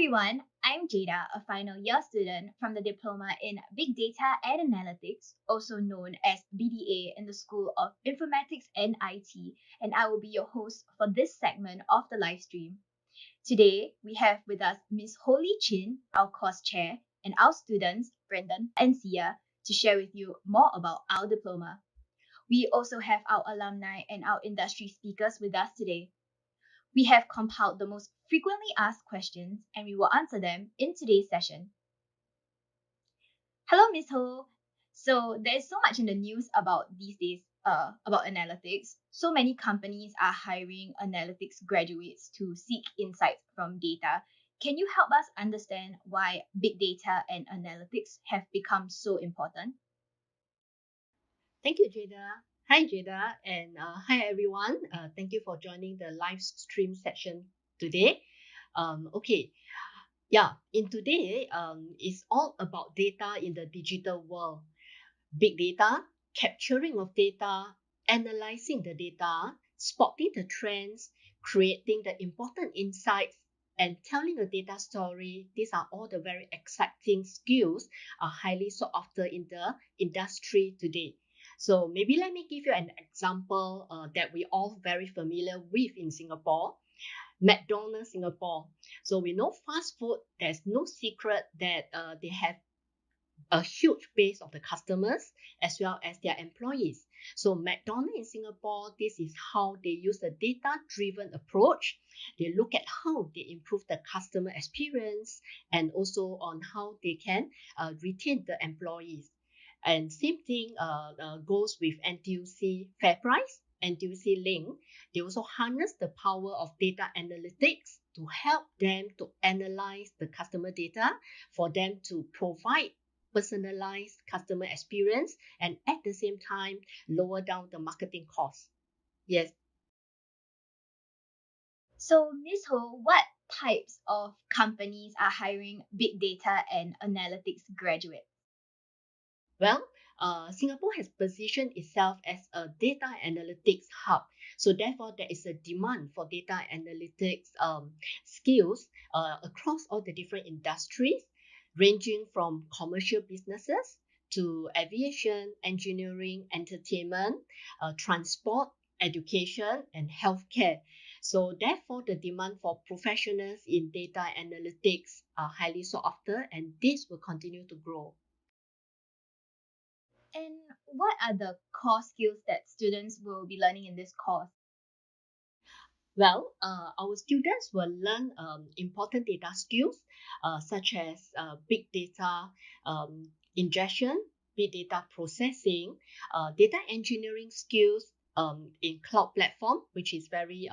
everyone, I'm Jada, a final year student from the Diploma in Big Data and Analytics, also known as BDA in the School of Informatics and IT, and I will be your host for this segment of the live stream. Today, we have with us Ms. Holly Chin, our course chair, and our students, Brendan and Sia, to share with you more about our diploma. We also have our alumni and our industry speakers with us today. We have compiled the most frequently asked questions and we will answer them in today's session. Hello, Miss Ho. So there's so much in the news about these days about analytics. So many companies are hiring analytics graduates to seek insights from data. Can you help us understand why big data and analytics have become so important? Thank you, Jada. Hi, Jada, and hi, everyone. Thank you for joining the live stream session today. Okay, yeah, in today, it's all about data in the digital world. Big data, capturing of data, analyzing the data, spotting the trends, creating the important insights, and telling a data story. These are all the very exciting skills are highly sought after in the industry today. So maybe let me give you an example that we all very familiar with in Singapore. McDonald's Singapore. So we know fast food, there's no secret that they have a huge base of the customers as well as their employees. So McDonald's in Singapore, this is how they use a data-driven approach. They look at how they improve the customer experience and also on how they can retain the employees. And same thing goes with NTUC FairPrice, NTUC Link. They also harness the power of data analytics to help them to analyze the customer data for them to provide personalized customer experience and at the same time lower down the marketing costs. Yes. So, Ms. Ho, what types of companies are hiring big data and analytics graduates? Well, Singapore has positioned itself as a data analytics hub. So therefore, there is a demand for data analytics skills across all the different industries, ranging from commercial businesses to aviation, engineering, entertainment, transport, education, and healthcare. So therefore, the demand for professionals in data analytics are highly sought after, and this will continue to grow. And what are the core skills that students will be learning in this course? Well, our students will learn important data skills such as big data ingestion, big data processing, data engineering skills in cloud platform, which is very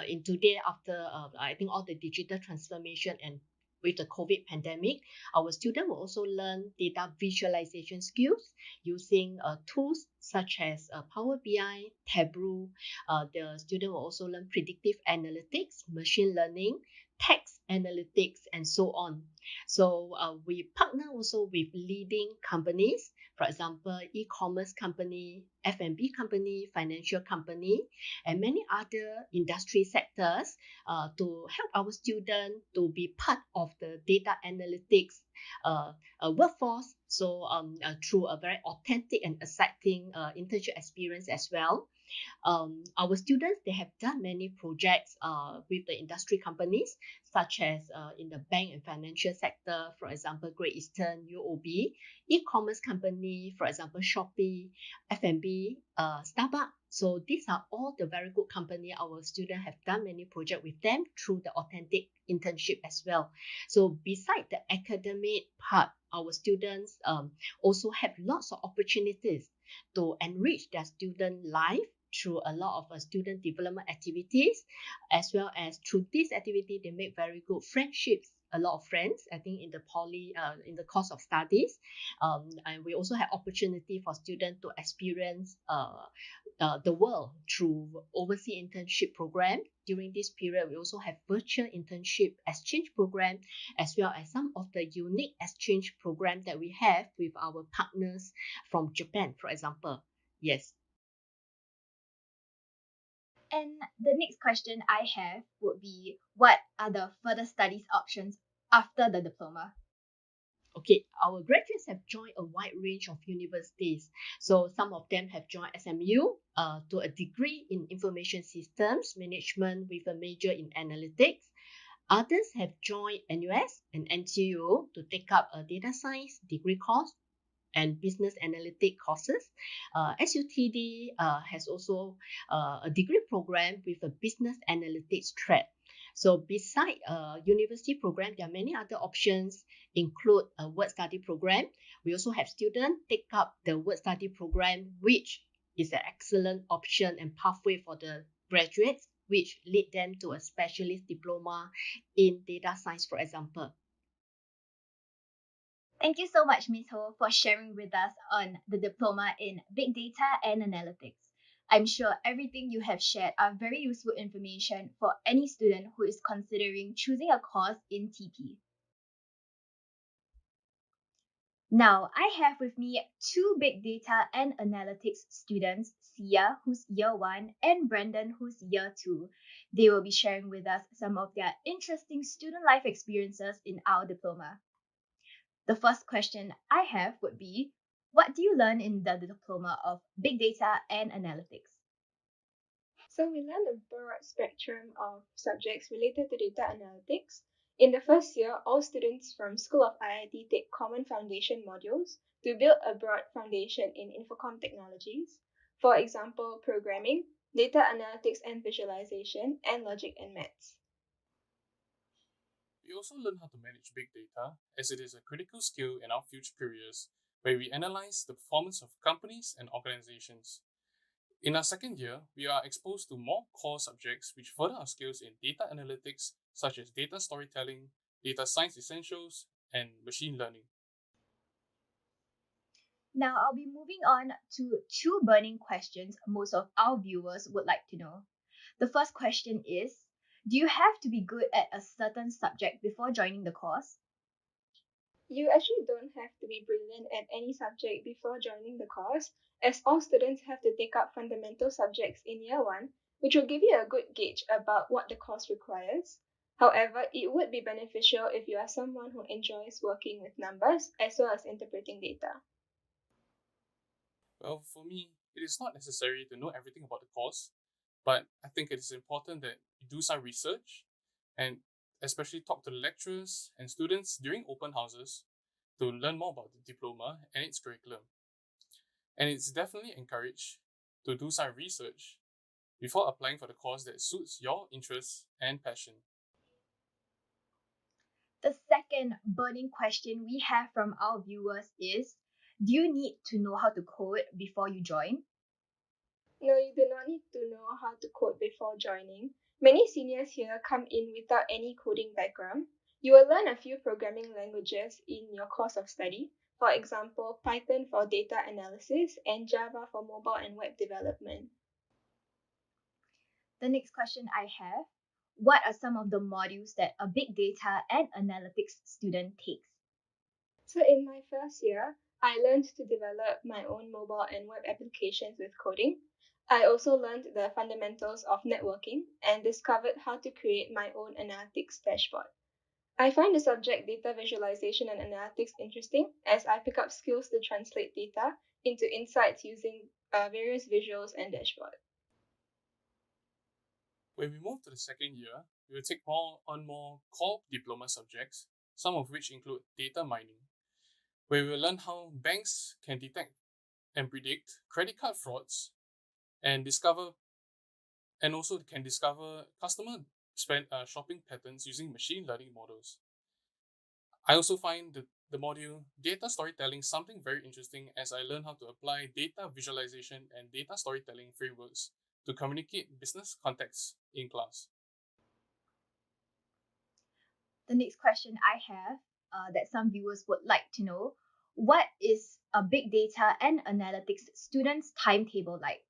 in today after I think all the digital transformation and with the COVID pandemic, our students will also learn data visualization skills using tools such as Power BI, Tableau. The student will also learn predictive analytics, machine learning, text analytics, and so on. So we partner also with leading companies, for example, e-commerce company, F&B company, financial company, and many other industry sectors to help our students to be part of the data analytics workforce. So through a very authentic and exciting internship experience as well. Our students, they have done many projects with the industry companies, such as in the bank and financial sector, for example, Great Eastern, UOB, e-commerce company, for example, Shopee, F&B, Starbucks. So these are all the very good company. Our students have done many projects with them through the authentic internship as well. So beside the academic part, our students also have lots of opportunities to enrich their student life through a lot of student development activities, as well as through this activity, they make very good friendships. A lot of friends, I think, in the poly, in the course of studies, and we also have opportunity for students to experience the world through overseas internship program. During this period, we also have virtual internship exchange program, as well as some of the unique exchange program that we have with our partners from Japan, for example. Yes. And the next question I have would be, what are the further studies options after the diploma? Okay, our graduates have joined a wide range of universities. So some of them have joined SMU to a degree in information systems management with a major in analytics. Others have joined NUS and NTU to take up a data science degree course and business analytic courses. SUTD has also a degree program with a business analytics track. So beside university program, there are many other options, include a work study program. We also have students take up the work study program, which is an excellent option and pathway for the graduates, which lead them to a specialist diploma in data science, for example. Thank you so much, Ms. Ho, for sharing with us on the diploma in Big Data and Analytics. I'm sure everything you have shared are very useful information for any student who is considering choosing a course in TP. Now, I have with me two Big Data and Analytics students, Sia, who's year one, and Brendan, who's year two. They will be sharing with us some of their interesting student life experiences in our diploma. The first question I have would be, what do you learn in the diploma of Big Data and Analytics? So we learn a broad spectrum of subjects related to data analytics. In the first year, all students from School of IIT take common foundation modules to build a broad foundation in infocom technologies. For example, programming, data analytics and visualization, and logic and maths. We also learn how to manage big data, as it is a critical skill in our future careers, where we analyze the performance of companies and organizations. In our second year, we are exposed to more core subjects which further our skills in data analytics, such as data storytelling, data science essentials, and machine learning. Now, I'll be moving on to two burning questions most of our viewers would like to know. The first question is, do you have to be good at a certain subject before joining the course? You actually don't have to be brilliant at any subject before joining the course, as all students have to take up fundamental subjects in year one, which will give you a good gauge about what the course requires. However, it would be beneficial if you are someone who enjoys working with numbers as well as interpreting data. Well, for me, it is not necessary to know everything about the course, but I think it is important that you do some research and especially talk to the lecturers and students during open houses to learn more about the diploma and its curriculum. And it's definitely encouraged to do some research before applying for the course that suits your interests and passion. The second burning question we have from our viewers is, do you need to know how to code before you join? No, you do not need to know how to code before joining. Many seniors here come in without any coding background. You will learn a few programming languages in your course of study. For example, Python for data analysis and Java for mobile and web development. The next question I have, what are some of the modules that a big data and analytics student takes? So, in my first year, I learned to develop my own mobile and web applications with coding. I also learned the fundamentals of networking and discovered how to create my own analytics dashboard. I find the subject data visualization and analytics interesting as I pick up skills to translate data into insights using various visuals and dashboards. When we move to the second year, we will take more core diploma subjects, some of which include data mining, where we will learn how banks can detect and predict credit card frauds and discover and also can discover customer shopping patterns using machine learning models. I also find the module data storytelling something very interesting as I learn how to apply data visualization and data storytelling frameworks to communicate business contexts in class. The next question I have that some viewers would like to know, what is a big data and analytics student's timetable like?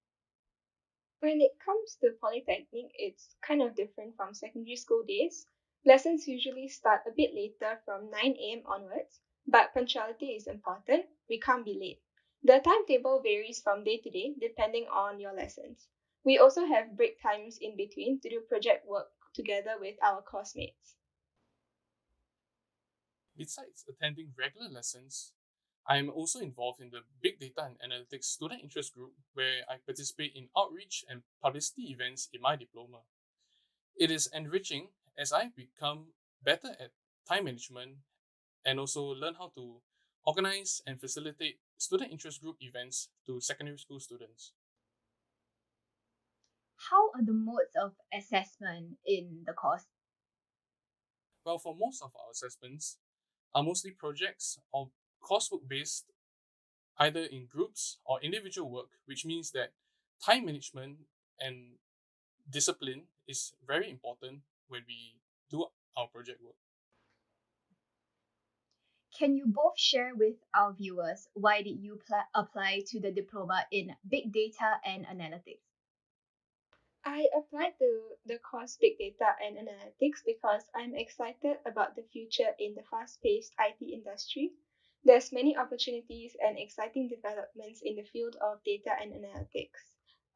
When it comes to Polytechnic, it's kind of different from secondary school days. Lessons usually start a bit later from 9 a.m. onwards, but punctuality is important. We can't be late. The timetable varies from day to day depending on your lessons. We also have break times in between to do project work together with our classmates. Besides attending regular lessons, I am also involved in the Big Data and Analytics Student Interest Group, where I participate in outreach and publicity events in my diploma. It is enriching as I become better at time management and also learn how to organize and facilitate student interest group events to secondary school students. How are the modes of assessment in the course? Well, for most of our assessments are mostly projects or coursework based, either in groups or individual work, which means that time management and discipline is very important when we do our project work. Can you both share with our viewers why did you apply to the diploma in Big Data and Analytics? I applied to the course Big Data and Analytics because I'm excited about the future in the fast-paced IT industry. There's many opportunities and exciting developments in the field of data and analytics.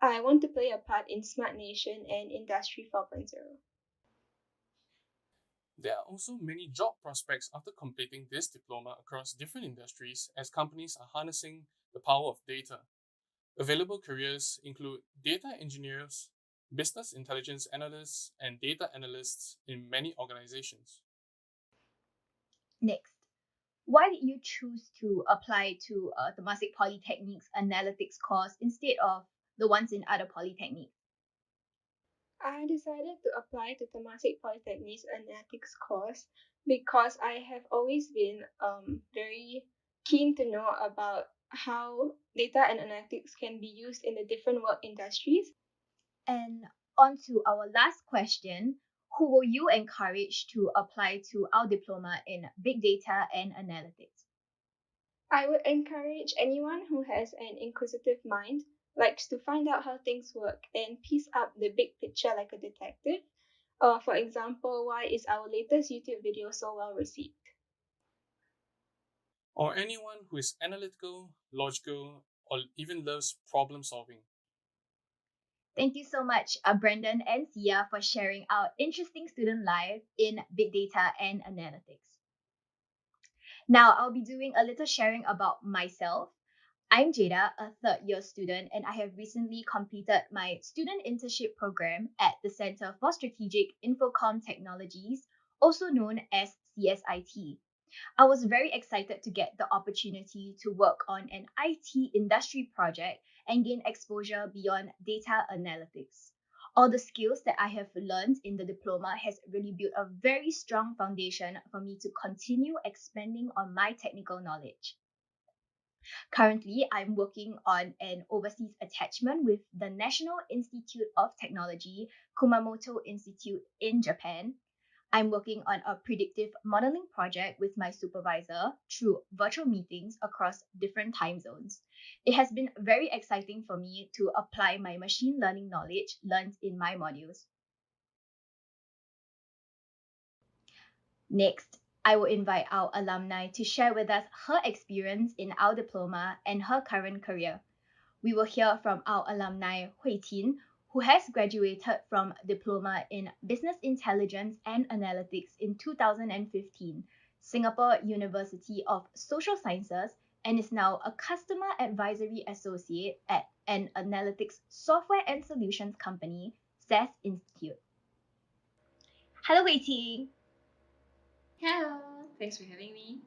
I want to play a part in Smart Nation and Industry 4.0. There are also many job prospects after completing this diploma across different industries as companies are harnessing the power of data. Available careers include data engineers, business intelligence analysts, and data analysts in many organizations. Next, why did you choose to apply to Temasek Polytechnic's analytics course instead of the ones in other polytechnics? I decided to apply to Temasek Polytechnic's analytics course because I have always been very keen to know about how data and analytics can be used in the different work industries. And on to our last question. Who will you encourage to apply to our diploma in Big Data and Analytics? I would encourage anyone who has an inquisitive mind, likes to find out how things work, and piece up the big picture like a detective. For example, why is our latest YouTube video so well received? Or anyone who is analytical, logical, or even loves problem solving. Thank you so much, Brendan and Sia, for sharing our interesting student life in Big Data and Analytics. Now, I'll be doing a little sharing about myself. I'm Jada, a third year student, and I have recently completed my student internship program at the Center for Strategic Infocom Technologies, also known as CSIT. I was very excited to get the opportunity to work on an IT industry project and gain exposure beyond data analytics. All the skills that I have learned in the diploma has really built a very strong foundation for me to continue expanding on my technical knowledge. Currently, I'm working on an overseas attachment with the National Institute of Technology, Kumamoto Institute in Japan. I'm working on a predictive modeling project with my supervisor through virtual meetings across different time zones. It has been very exciting for me to apply my machine learning knowledge learned in my modules. Next, I will invite our alumni to share with us her experience in our diploma and her current career. We will hear from our alumni Hui Tin, who has graduated from Diploma in Business Intelligence and Analytics in 2015, Singapore University of Social Sciences, and is now a Customer Advisory Associate at an analytics software and solutions company, SAS Institute. Hello, Hui Tin. Hello, thanks for having me.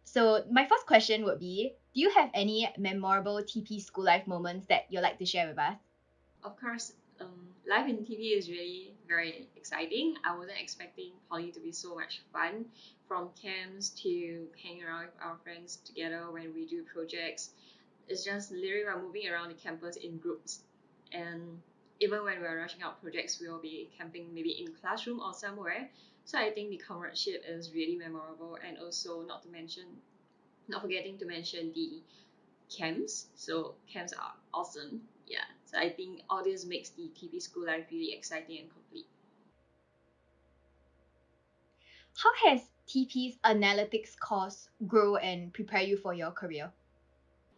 So, my first question would be, do you have any memorable TP school life moments that you'd like to share with us? Of course, life in TV is really very exciting. I wasn't expecting poly to be so much fun, from camps to hanging around with our friends together when we do projects. It's just literally we're moving around the campus in groups, and even when we're rushing out projects, we'll be camping maybe in classroom or somewhere. So I think the comradeship is really memorable, and also not forgetting to mention the camps. So camps are awesome. Yeah. So I think all this makes the TP school life really exciting and complete. How has TP's analytics course grow and prepare you for your career?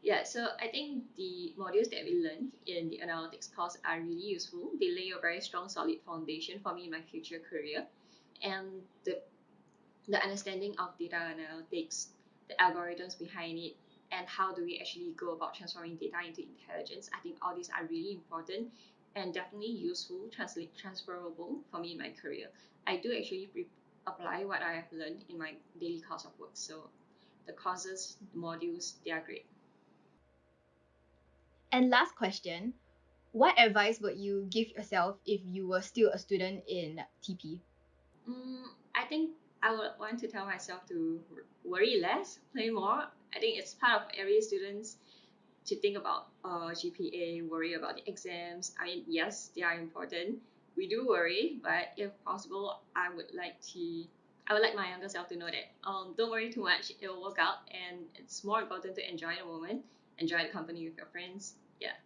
Yeah, so I think the modules that we learned in the analytics course are really useful. They lay a very strong, solid foundation for me in my future career. And the understanding of data analytics, the algorithms behind it, and how do we actually go about transforming data into intelligence. I think all these are really important and definitely useful, transferable for me in my career. I do actually apply what I have learned in my daily course of work. So the courses, the modules, they are great. And last question, what advice would you give yourself if you were still a student in TP? I think I would want to tell myself to worry less, play more. I think it's part of every student's to think about GPA, worry about the exams. I mean, yes, they are important. We do worry, but if possible, I would like my younger self to know that don't worry too much. It will work out, and it's more important to enjoy the moment, enjoy the company with your friends. Yeah,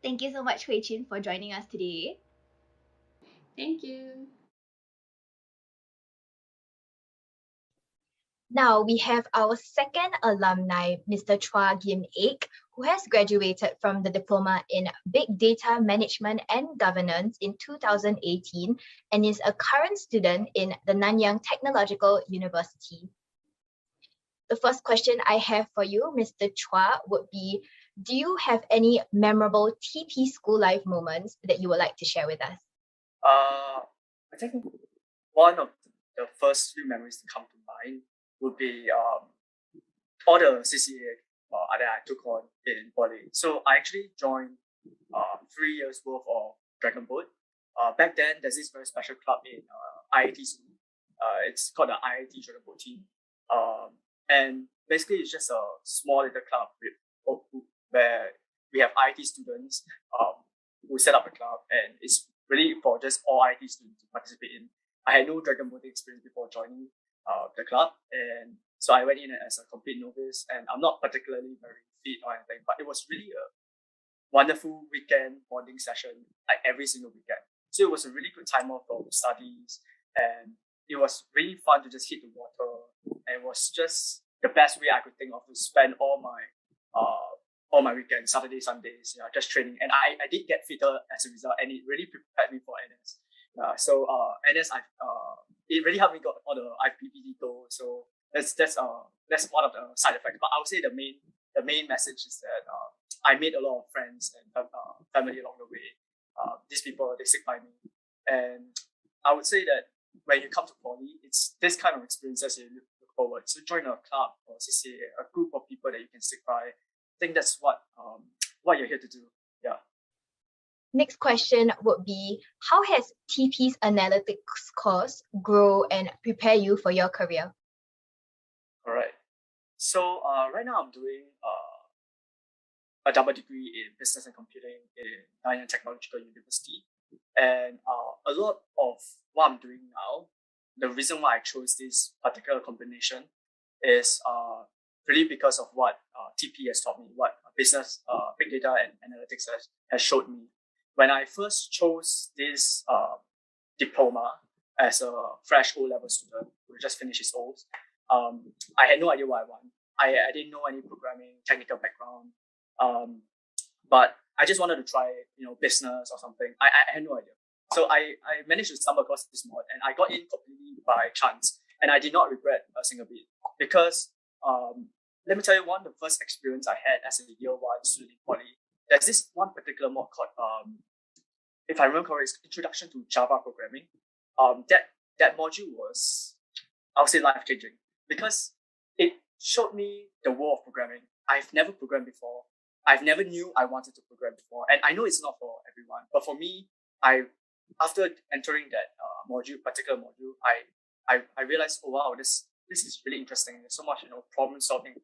Thank you so much, Hui Chin, for joining us today. thank you. Now we have our second alumni, Mr. Chua Gim Ek, who has graduated from the Diploma in Big Data Management and Governance in 2018 and is a current student in the Nanyang Technological University. The first question I have for you, Mr. Chua, would be, do you have any memorable TP school life moments that you would like to share with us? I think one of the first few memories to come to mind would be all the CCA that I took on in poly. So I actually joined 3 years worth of Dragon Boat. Back then, there's this very special club in IIT school. It's called the IIT Dragon Boat team. And basically, it's just a small little club where we have IIT students who set up a club, and it's really for just all IIT students to participate in. I had no dragon boating experience before joining the club, and so I went in as a complete novice. And I'm not particularly very fit or anything, but it was really a wonderful weekend bonding session, like every single weekend. So it was a really good time off from studies, and it was really fun to just hit the water. And it was just the best way I could think of to spend all my weekends, Saturdays, Sundays, just training. And I did get fitter as a result, and it really prepared me for NS. So NS, it really helped me got all the IPPT goals. So that's one of the side effects. But I would say the main message is that I made a lot of friends and family along the way. These people, they stick by me, and I would say that when you come to poly, it's this kind of experiences you look forward. So join a club or CCA, a group of people that you can stick by. I think that's what you're here to do. Yeah. Next question would be, how has TP's analytics course grow and prepare you for your career? All right. So right now I'm doing a double degree in business and computing in Nanyang Technological University, and a lot of what I'm doing now, the reason why I chose this particular combination is really because of what TP has taught me, what business, big data, and analytics has showed me. When I first chose this diploma as a fresh O-level student who just finished his O's, I had no idea what I want. I didn't know any programming, technical background, but I just wanted to try, business or something. I had no idea. So I managed to stumble across this mod, and I got in completely by chance. And I did not regret a single bit, because let me tell you, one of the first experience I had as a year one student in poly, there's this one particular mod called, if I remember correctly, it's Introduction to Java Programming. That module was, I would say, life changing, because it showed me the world of programming. I've never programmed before. I've never knew I wanted to program before, and I know it's not for everyone. But for me, after entering that particular module, I realized, oh wow, this is really interesting. There's so much problem solving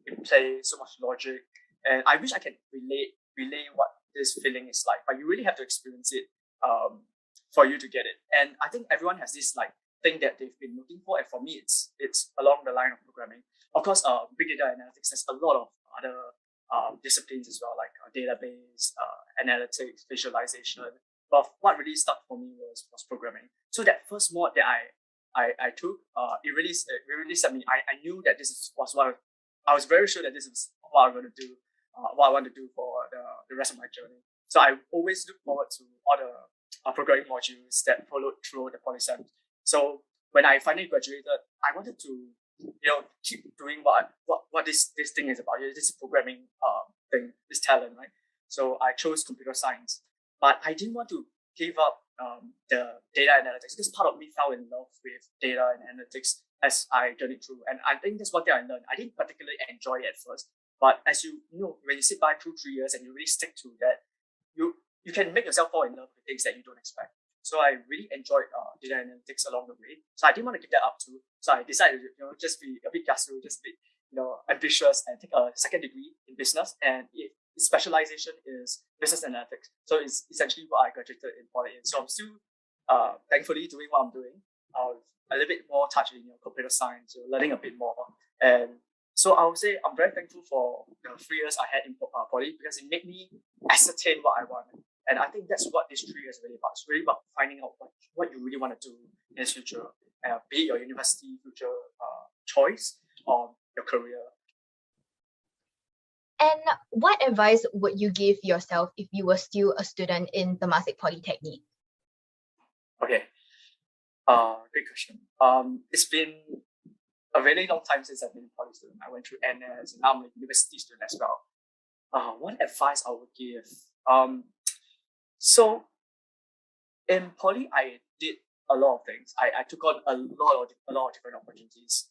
in play, so much logic, and I wish I can relay what this feeling is like. But you really have to experience it for you to get it. And I think everyone has this thing that they've been looking for, and for me, it's along the line of programming. Of course, big data analytics. There's a lot of other disciplines as well, like database, analytics, visualization. But what really stuck for me was programming. So that first mod that I took, it really set me. I knew that was I was very sure that this is what I'm going to do, what I want to do for the rest of my journey. So I always look forward to all the programming modules that followed through the polysem. So when I finally graduated, I wanted to keep doing what this thing is about. This programming thing, this talent, right? So I chose computer science, but I didn't want to give up the data analytics because part of me fell in love with data and analytics as I journeyed through. And I think that's one thing I learned. I didn't particularly enjoy it at first, but as you know, when you sit by 2-3 years and you really stick to that, you can make yourself fall in love with things that you don't expect. So I really enjoyed data analytics along the way. So I didn't want to give that up too. So I decided to just be a bit gassy, just be ambitious and take a second degree in business. And its specialization is business analytics. So it's essentially what I graduated in poly. So I'm still thankfully doing what I'm doing. A little bit more touch in computer science, learning a bit more. And so I would say I'm very thankful for the 3 years I had in poly because it made me ascertain what I wanted. And I think that's what this 3 years is really about. It's really about finding out what you really want to do in the future, be it your university future choice or your career. And what advice would you give yourself if you were still a student in Temasek Polytechnic? Okay, great question. It's been a really long time since I've been a poly student. I went through NS and now I'm a university student as well. What advice I would give? So in poly, I did a lot of things. I took on a lot of different opportunities.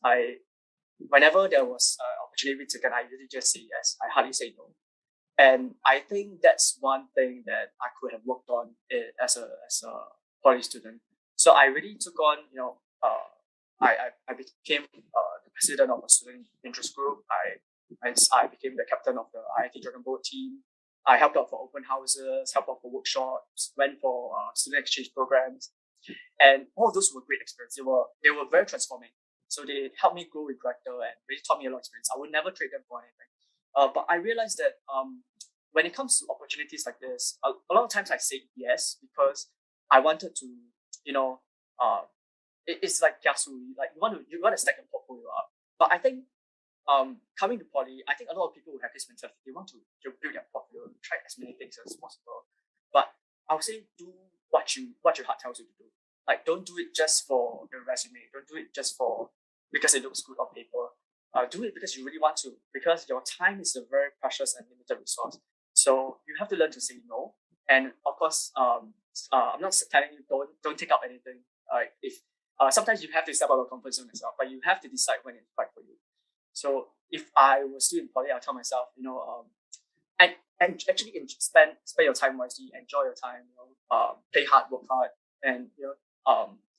Whenever there was an opportunity taken, I usually just say yes. I hardly say no. And I think that's one thing that I could have worked on as a poly student. So I really took on, I became the president of a student interest group. I became the captain of the IIT Dragon Boat team. I helped out for open houses, helped out for workshops, went for student exchange programs, and all of those were great experiences. They were very transforming. So they helped me grow with character and really taught me a lot of experience. I would never trade them for anything. But I realized that when it comes to opportunities like this, a lot of times I say yes because I wanted to, it's like Yasu, like you want to stack your portfolio up. But I think coming to poly, I think a lot of people will have this mentality. They want to build their portfolio, try as many things as possible. But I would say do what your heart tells you to do. Like don't do it just for the resume. Don't do it just because it looks good on paper. Do it because you really want to. Because your time is a very precious and limited resource. So you have to learn to say no. And of course, I'm not telling you don't take up anything. If sometimes you have to step out of your comfort zone as well, but you have to decide when it's right for you. So if I was still in poly, I'll tell myself, and actually spend your time wisely, enjoy your time, play hard, work hard, and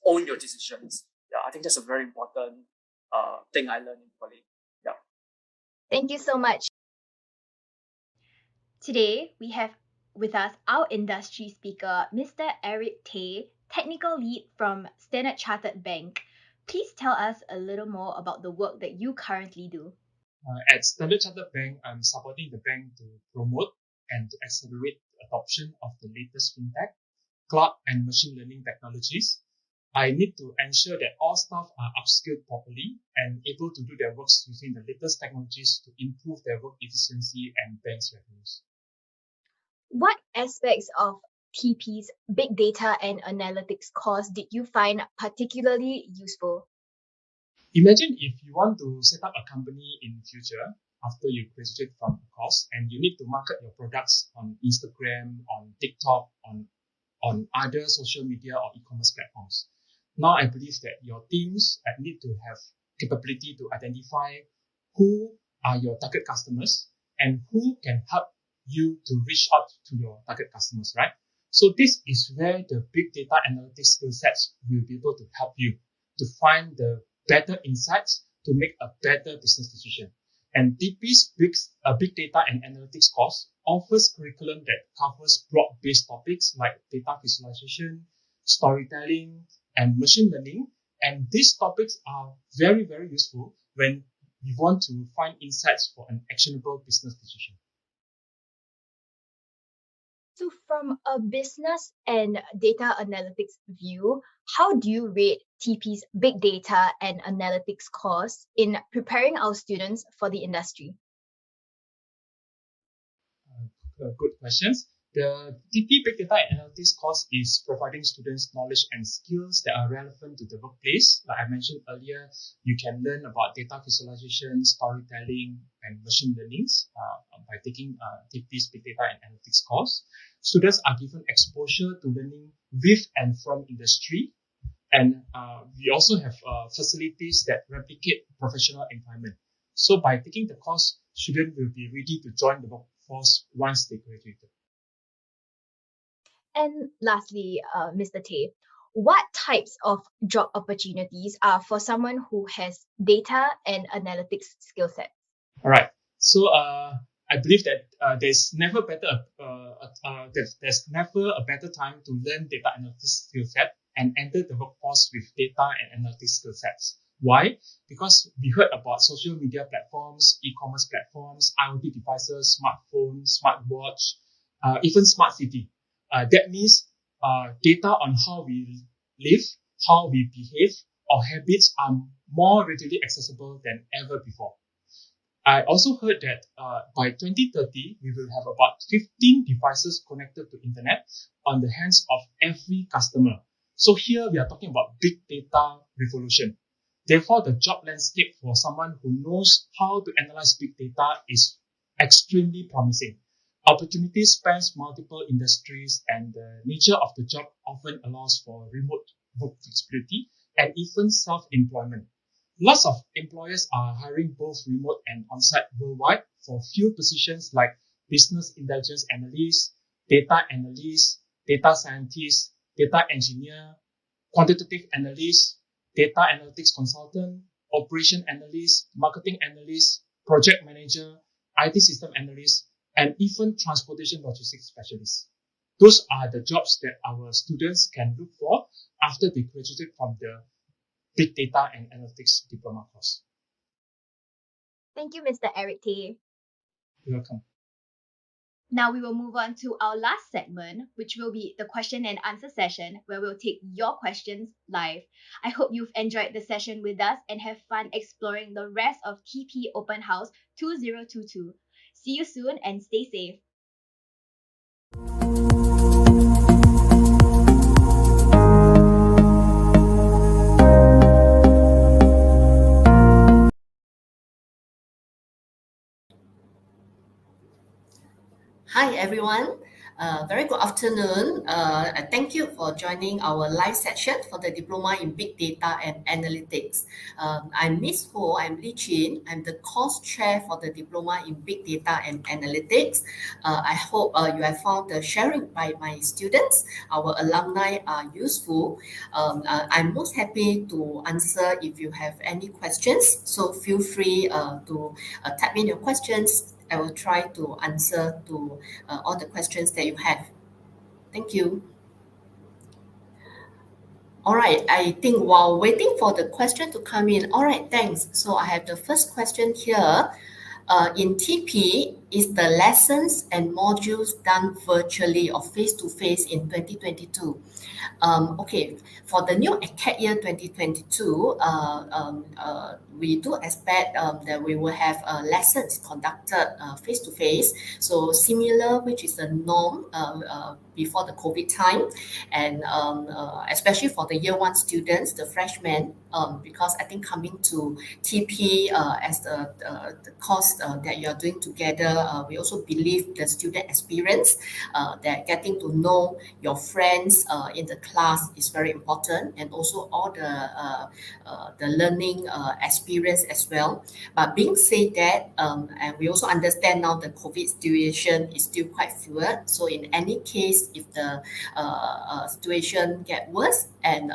own your decisions. Yeah, I think that's a very important thing I learned in poly. Yeah. Thank you so much. Today we have with us our industry speaker, Mr. Eric Tay, technical lead from Standard Chartered Bank. Please tell us a little more about the work that you currently do. At Standard Chartered Bank, I'm supporting the bank to promote and to accelerate the adoption of the latest fintech, cloud and machine learning technologies. I need to ensure that all staff are upskilled properly and able to do their works using the latest technologies to improve their work efficiency and bank's revenues. What aspects of TP's Big Data and Analytics course did you find particularly useful? Imagine if you want to set up a company in the future after you graduate from a course and you need to market your products on Instagram, on TikTok, on other social media or e-commerce platforms. Now I believe that your teams need to have capability to identify who are your target customers and who can help you to reach out to your target customers, right? So this is where the big data analytics skill sets will be able to help you to find the better insights to make a better business decision. And DP's big data and analytics course offers curriculum that covers broad-based topics like data visualization, storytelling, and machine learning. And these topics are very, very useful when you want to find insights for an actionable business decision. So, from a business and data analytics view, how do you rate TP's big data and analytics course in preparing our students for the industry? Good questions. The TP Big Data and Analytics course is providing students knowledge and skills that are relevant to the workplace. Like I mentioned earlier, you can learn about data visualization, storytelling, and machine learnings by taking TP's Big Data and Analytics course. Students are given exposure to learning with and from industry. And we also have facilities that replicate professional environment. So by taking the course, students will be ready to join the workforce once they graduated. And lastly, Mr. Tay, what types of job opportunities are for someone who has data and analytics skill sets? All right. So I believe that there's never a better time to learn data analytics skill set and enter the workforce with data and analytics skill sets. Why? Because we heard about social media platforms, e-commerce platforms, IoT devices, smartphones, smartwatch, even smart city. That means data on how we live, how we behave, our habits are more readily accessible than ever before. I also heard that by 2030, we will have about 15 devices connected to internet on the hands of every customer. So here we are talking about big data revolution. Therefore, the job landscape for someone who knows how to analyze big data is extremely promising. Opportunities spans multiple industries, and the nature of the job often allows for remote work flexibility and even self-employment. Lots of employers are hiring both remote and on-site worldwide for few positions like business intelligence analyst, data analyst, data scientist, data engineer, quantitative analyst, data analytics consultant, operation analyst, marketing analyst, project manager, IT system analyst, and even transportation logistics specialist. Those are the jobs that our students can look for after they graduate from the Big Data and Analytics Diploma course. Thank you, Mr. Eric Tay. You're welcome. Now we will move on to our last segment, which will be the question and answer session, where we'll take your questions live. I hope you've enjoyed the session with us and have fun exploring the rest of TP Open House 2022. See you soon and stay safe. Hi everyone. Very good afternoon. Thank you for joining our live session for the Diploma in Big Data and Analytics. I'm Miss Ho. I'm Li Chin. I'm the course chair for the Diploma in Big Data and Analytics. I hope you have found the sharing by my students, our alumni, are useful. I'm most happy to answer if you have any questions. So feel free to type in your questions. I will try to answer to all the questions that you have. Thank you. All right, I think while waiting for the question to come in, all right, thanks. So I have the first question here. In TP, is the lessons and modules done virtually or face-to-face in 2022? Okay, for the new acad year 2022, we do expect that we will have lessons conducted face to face. So similar, which is the norm before the COVID time, and especially for the year one students, the freshmen, because I think coming to TP as the course that you are doing together, we also believe the student experience, that getting to know your friends in the class is very important, and also all the learning experience as well. But being said that, and we also understand now the COVID situation is still quite fluid. So in any case, if the situation get worse, and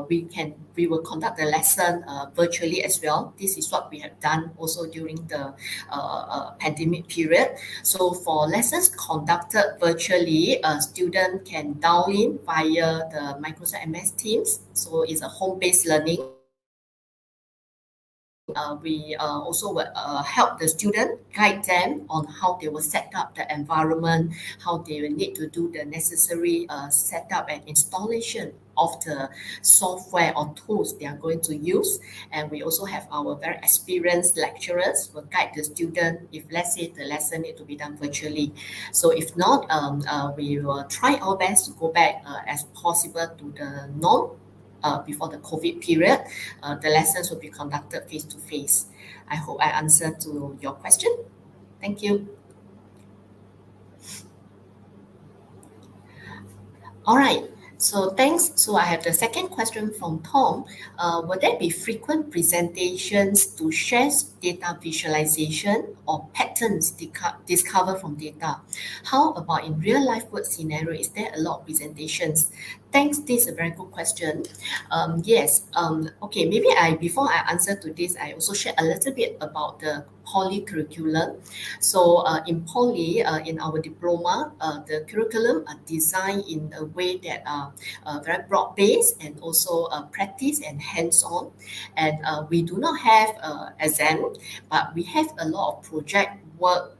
we will conduct the lesson virtually as well. This is what we have done also during the pandemic period. So for lessons conducted virtually, a student can dial in via the Microsoft MS Teams. So it's a home-based learning. we also will help the student, guide them on how they will set up the environment, how they will need to do the necessary setup and installation of the software or tools they are going to use. And we also have our very experienced lecturers will guide the student if, let's say, the lesson need to be done virtually. So if not, we will try our best to go back as possible to the norm before the COVID period. The lessons will be conducted face to face. I hope I answered to your question. Thank you. All right. So thanks. So I have the second question from Tom. Will there be frequent presentations to share data visualization or patterns discovered from data? How about in real life work scenario? Is there a lot of presentations? Thanks. This is a very good question. Yes. Okay. Maybe before I answer to this, I also share a little bit about the poly curriculum. So in poly, in our diploma, the curriculum are designed in a way that are very broad-based and also practice and hands-on. And we do not have exam, but we have a lot of project work,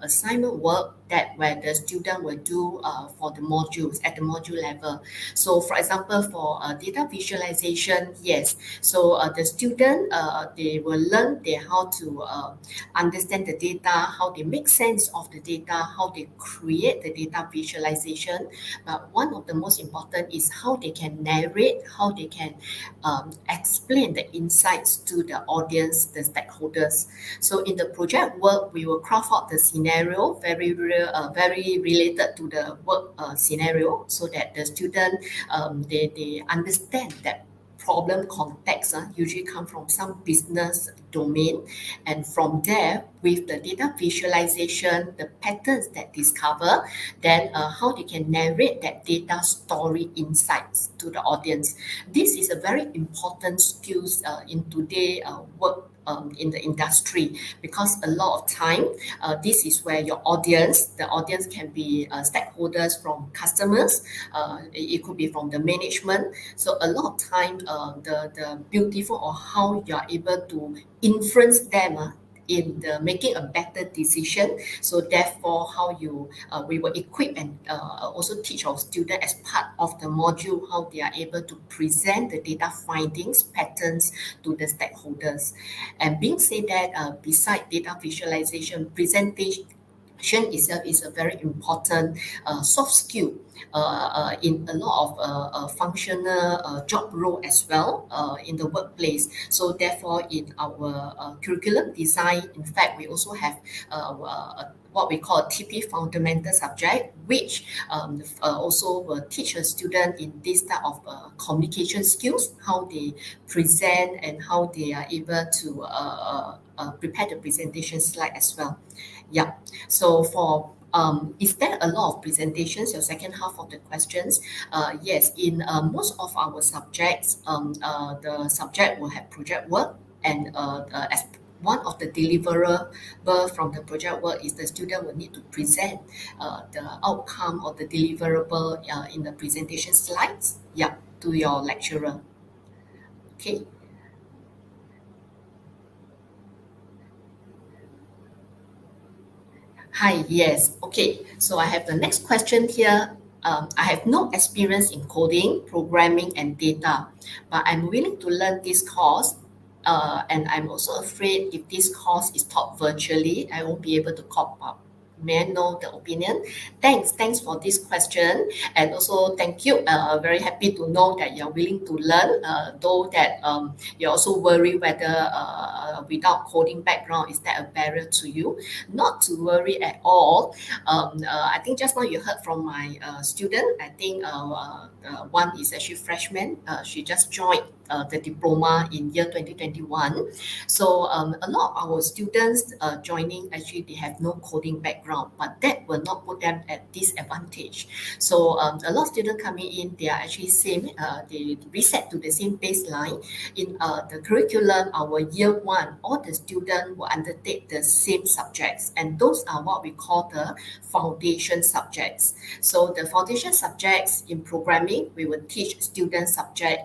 assignment work that where the student will do for the modules at the module level. So for example, for data visualization, yes. So the student, they will learn how to understand the data, how they make sense of the data, how they create the data visualization. But one of the most important is how they can narrate, how they can explain the insights to the audience, the stakeholders. So in the project work, we will craft out the scenario very related to the work scenario, so that the student they understand that problem context usually come from some business domain, and from there with the data visualization, the patterns that discover, then how they can narrate that data story insights to the audience. This is a very important skills in today work in the industry, because a lot of time this is where the audience can be stakeholders from customers, it could be from the management. So a lot of time the beautiful or how you are able to influence them in the making a better decision. So therefore, how you we will equip and also teach our students as part of the module how they are able to present the data findings patterns to the stakeholders. And being said that, beside data visualization, presentation itself is a very important soft skill in a lot of functional job role as well in the workplace. So therefore, in our curriculum design, in fact, we also have what we call a TP fundamental subject, which also will teach a student in this type of communication skills, how they present and how they are able to prepare the presentation slide as well. Yeah. So for is there a lot of presentations? Your second half of the questions. Yes, in most of our subjects, the subject will have project work, and as one of the deliverable from the project work is the student will need to present the outcome or the deliverable in the presentation slides, yeah, to your lecturer. Okay. Hi, yes. Okay, so I have the next question here. I have no experience in coding, programming, and data, but I'm willing to learn this course. And I'm also afraid if this course is taught virtually, I won't be able to cope up. May I know the opinion? Thanks for this question, and also thank you. Very happy to know that you're willing to learn. Though that you're also worried whether without coding background is that a barrier to you? Not to worry at all. I think just now you heard from my student. I think one is actually freshman. She just joined the diploma in year 2021. So a lot of our students joining, actually they have no coding background, but that will not put them at disadvantage. So a lot of students coming in, they are actually same, they reset to the same baseline. In the curriculum, our year one, all the students will undertake the same subjects, and those are what we call the foundation subjects. So the foundation subjects in programming, we will teach student subject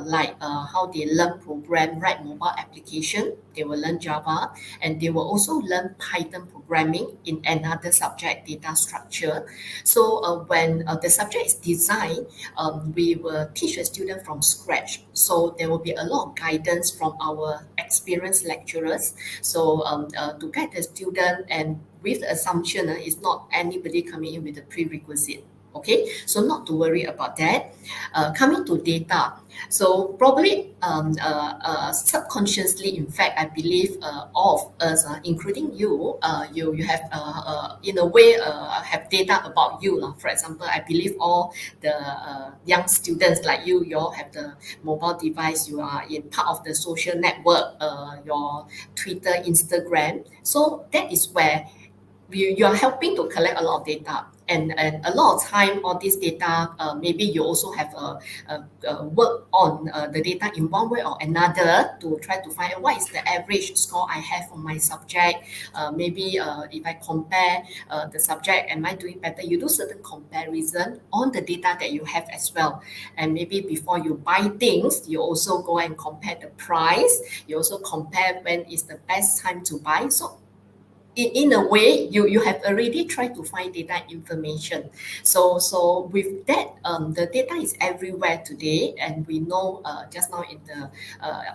like how they learn program, write mobile application. They will learn Java, and they will also learn Python programming in another subject, data structure. So when the subject is designed, we will teach a student from scratch. So there will be a lot of guidance from our experienced lecturers. So to guide the student, and with the assumption it's not anybody coming in with a prerequisite. Okay, so not to worry about that. Coming to data, so probably subconsciously, in fact, I believe all of us, including you, you have in a way have data about you. For example, I believe all the young students like you all have the mobile device. You are in part of the social network, your Twitter, Instagram. So that is where you are helping to collect a lot of data, and a lot of time all this data, maybe you also have work on the data in one way or another to try to find what is the average score I have for my subject. Maybe if I compare the subject, am I doing better? You do certain comparison on the data that you have as well. And maybe before you buy things, you also go and compare the price. You also compare when is the best time to buy. So in a way, you have already tried to find data information. So with that, the data is everywhere today, and we know just now in the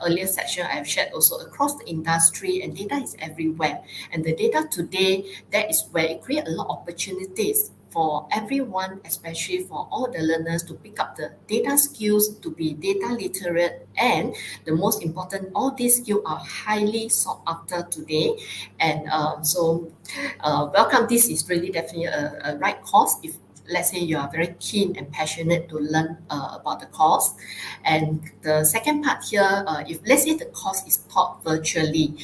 earlier section I've shared also across the industry, and data is everywhere. And the data today, that is where it creates a lot of opportunities for everyone, especially for all the learners, to pick up the data skills, to be data literate, and the most important, all these skills are highly sought after today. And welcome. This is really definitely a right course if let's say you are very keen and passionate to learn about the course. And the second part here, if let's say the course is taught virtually,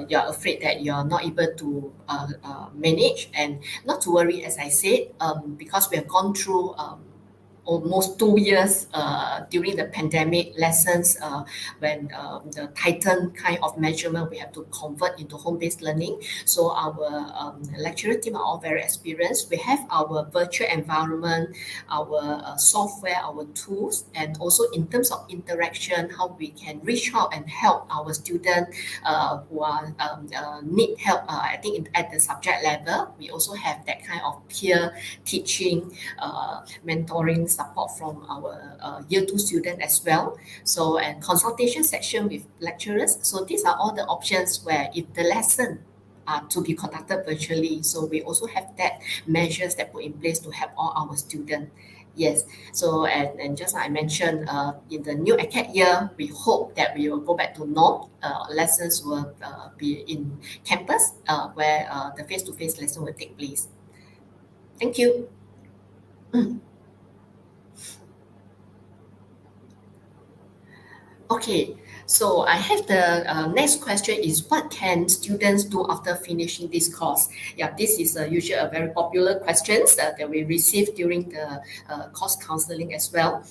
you're afraid that you're not able to manage, and not to worry, as I said, because we have gone through almost 2 years during the pandemic lessons, when the tighten kind of measurement we have to convert into home-based learning. So our lecturer team are all very experienced. We have our virtual environment, our software, our tools, and also in terms of interaction, how we can reach out and help our students who are need help. I think at the subject level, we also have that kind of peer teaching, mentoring support from our year 2 student as well. So, and consultation section with lecturers. So these are all the options where if the lesson are to be conducted virtually, so we also have that measures that put in place to help all our students. Yes, so and just like I mentioned, in the new acad year, we hope that we will go back to norm. Lessons will be in campus, where the face-to-face lesson will take place. Thank you. Okay, so I have the next question is, what can students do after finishing this course? Yeah, this is usually a very popular questions that we receive during the course counseling as well.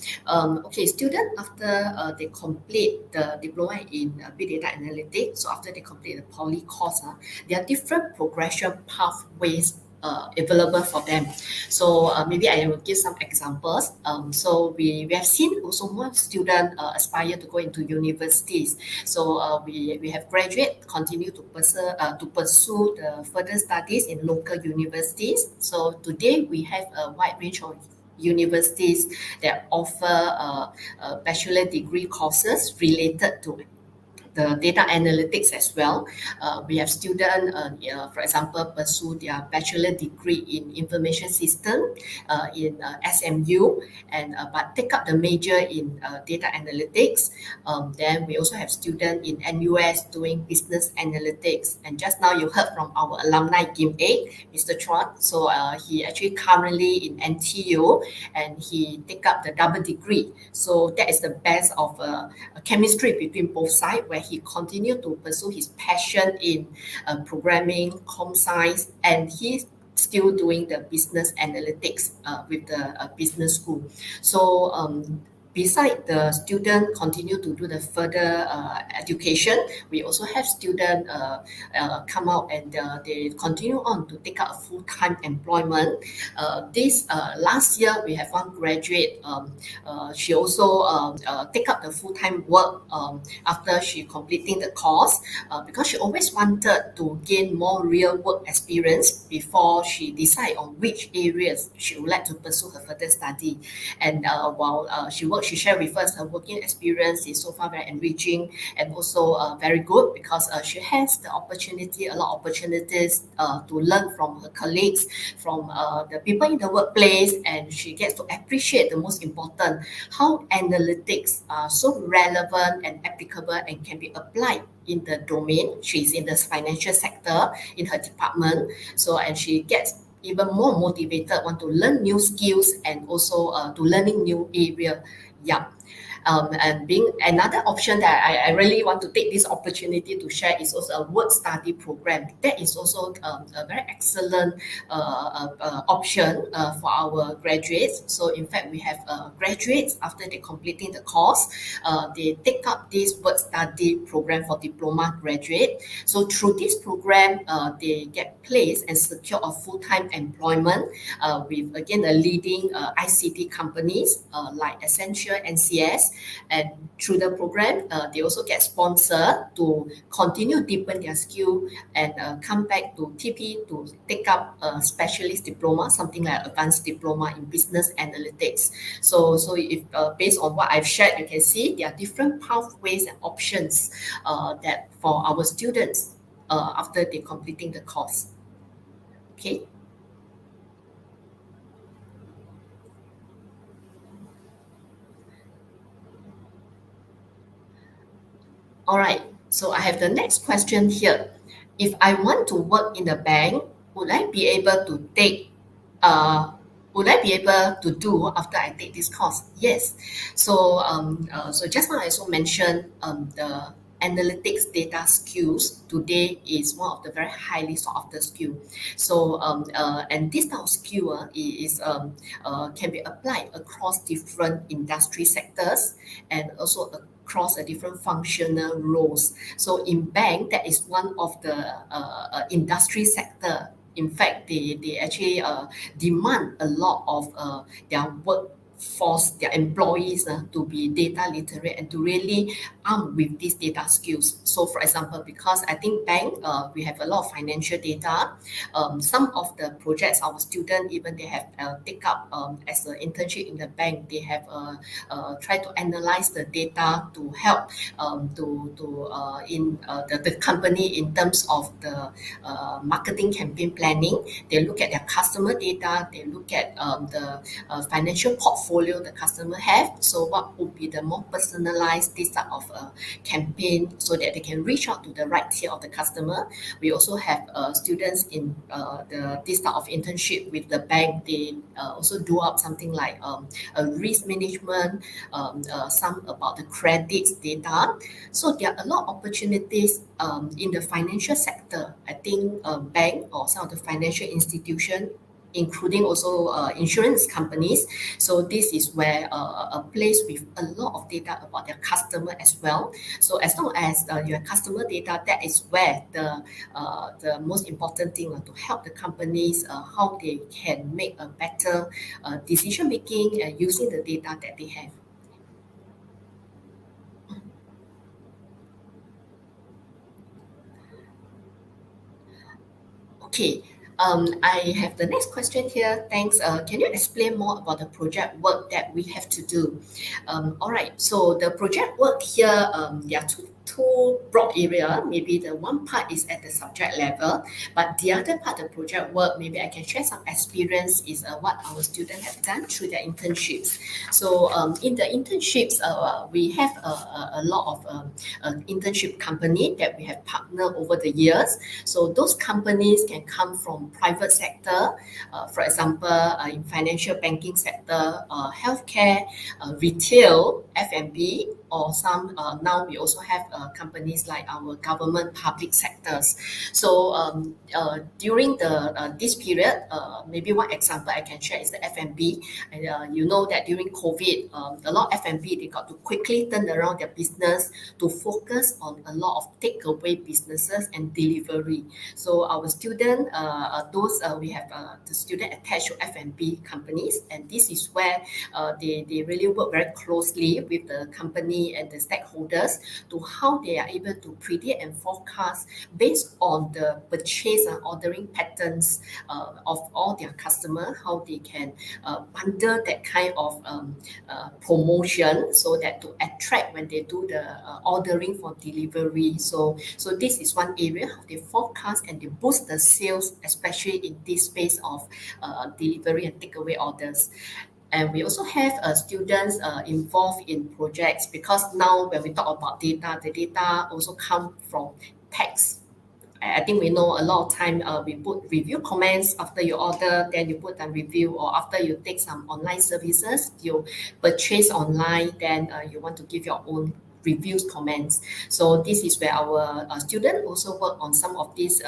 Okay, student after they complete the diploma in big data analytics, so after they complete the poly course, there are different progression pathways available for them. So maybe I will give some examples. So we have seen also more students aspire to go into universities. So we have graduate continue to pursue the further studies in local universities. So today we have a wide range of universities that offer bachelor degree courses related to the data analytics as well. We have students, for example, pursue their bachelor degree in information system in SMU, and but take up the major in data analytics. Then we also have students in NUS doing business analytics. And just now you heard from our alumni Game 8, Mr. Chuan. So he actually currently in NTU, and he take up the double degree. So that is the best of chemistry between both sides, where he continued to pursue his passion in programming, com science, and he's still doing the business analytics with the business school. So beside the student continue to do the further education, we also have student come out and they continue on to take up a full-time employment. This last year we have one graduate. She also take up the full-time work after she completing the course because she always wanted to gain more real work experience before she decide on which areas she would like to pursue her further study. And while she works, she shared with us her working experience is so far very enriching and also very good because she has the opportunity, a lot of opportunities to learn from her colleagues, from the people in the workplace, and she gets to appreciate the most important, how analytics are so relevant and applicable and can be applied in the domain. She's in the financial sector in her department. So, and she gets even more motivated, want to learn new skills and also to learning new area. Yeah. And being another option that I really want to take this opportunity to share is also a work study program. That is also a very excellent option for our graduates. So in fact, we have graduates after they completing the course, they take up this work study program for diploma graduate. So through this program, they get placed and secure a full-time employment with again the leading ICT companies like Accenture, NCS, and through the program, they also get sponsored to continue deepen their skill and come back to TP to take up a specialist diploma, something like advanced diploma in business analytics. So if based on what I've shared, you can see there are different pathways and options that for our students after they completing the course. Okay. All right, so I have the next question here. If I want to work in the bank, would I be able to take would I be able to do after I take this course? Yes. So just now I also mentioned the analytics data skills today is one of the very highly sought after skill. So and this type of skill can be applied across different industry sectors and also across a different functional roles. So in bank, that is one of the industry sector. In fact, they actually demand a lot of their workforce, their employees to be data literate and to really arm with these data skills. So for example, because I think bank, we have a lot of financial data. Some of the projects our students even they have take up as an internship in the bank, they have try to analyze the data to help the company in terms of the marketing campaign planning. They look at their customer data, they look at the financial portfolio the customer have. So what would be the more personalized this type of campaign so that they can reach out to the right tier of the customer. We also have students in this type of internship with the bank. They also do up something like a risk management, some about the credits data. So there are a lot of opportunities in the financial sector. I think bank or some of the financial institution, including also insurance companies. So this is where a place with a lot of data about their customer as well. So as long as your customer data, that is where the most important thing to help the companies how they can make a better decision making using the data that they have. Okay, I have the next question here. Thanks. Can you explain more about the project work that we have to do? All right, so the project work here, there are two broad area. Maybe the one part is at the subject level, but the other part of project work, maybe I can share some experience is what our students have done through their internships. So in the internships, we have a lot of internship company that we have partnered over the years. So those companies can come from private sector, for example, in financial banking sector, healthcare, retail, F&B, or some now we also have companies like our government public sectors. So during this period, maybe one example I can share is the F&B. And you know that during COVID, a lot of F&B, they got to quickly turn around their business to focus on a lot of takeaway businesses and delivery. So our student, we have the student attached to F&B companies, and this is where they really work very closely with the company and the stakeholders to how they are able to predict and forecast based on the purchase and ordering patterns of all their customers, how they can bundle that kind of promotion so that to attract when they do the ordering for delivery. So this is one area how they forecast and they boost the sales, especially in this space of delivery and takeaway orders. And we also have students involved in projects, because now when we talk about data, the data also come from text. I think we know a lot of time we put review comments after you order, then you put a review, or after you take some online services, you purchase online, then you want to give your own reviews, comments. So this is where our student also work on some of these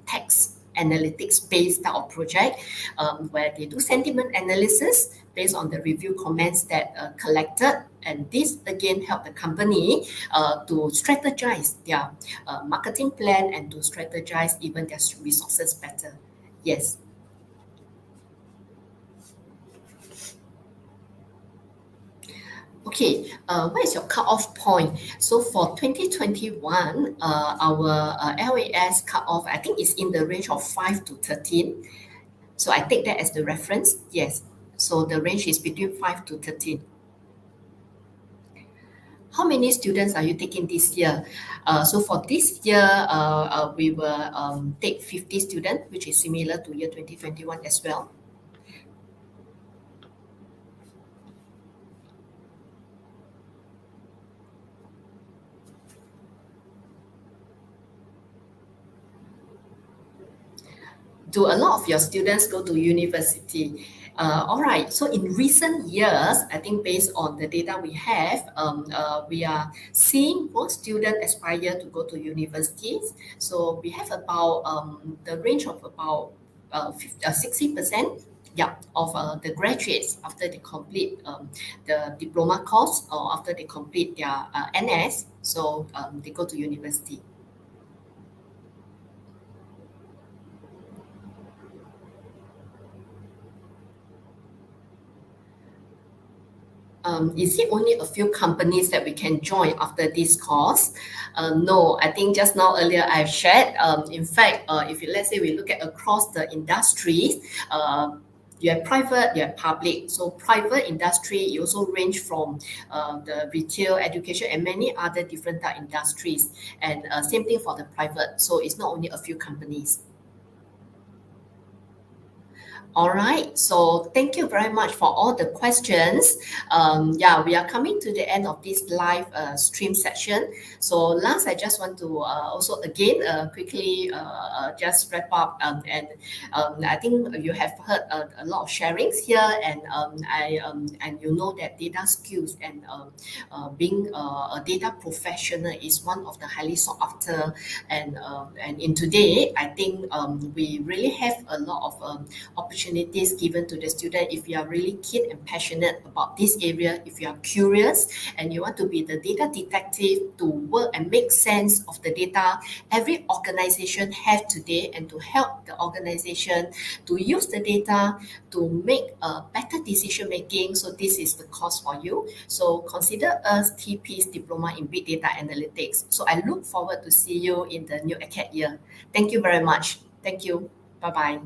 text analytics based type of project, where they do sentiment analysis based on the review comments that collected, and this again help the company to strategize their marketing plan and to strategize even their resources better. Yes. Okay, what is your cutoff point? So for 2021, our LAS cutoff, I think is in the range of 5 to 13. So I take that as the reference. Yes. So the range is between 5 to 13. How many students are you taking this year? So for this year, we will take 50 students, which is similar to year 2021 as well. Do a lot of your students go to university? All right. So in recent years, I think based on the data we have, we are seeing more students aspire to go to universities. So we have about the range of about 60%. Yeah, of the graduates after they complete the diploma course or after they complete their NS, so they go to university. Is it only a few companies that we can join after this course? No, I think just now earlier I've shared. In fact, if let's say we look at across the industries, you have private, you have public. So private industry, you also range from the retail, education, and many other different type industries. And same thing for the private. So it's not only a few companies. All right, so thank you very much for all the questions. Yeah, we are coming to the end of this live stream session. So last, I just want to also again quickly just wrap up, and I think you have heard a lot of sharings here, and and you know that data skills and being a data professional is one of the highly sought after, and in today, I think we really have a lot of opportunities given to the student. If you are really keen and passionate about this area, if you are curious and you want to be the data detective to work and make sense of the data every organization have today, and to help the organization to use the data to make a better decision making, so this is the course for you. So consider us TP's Diploma in Big Data Analytics. So I look forward to see you in the new acad year. Thank you very much. Thank you. Bye-bye.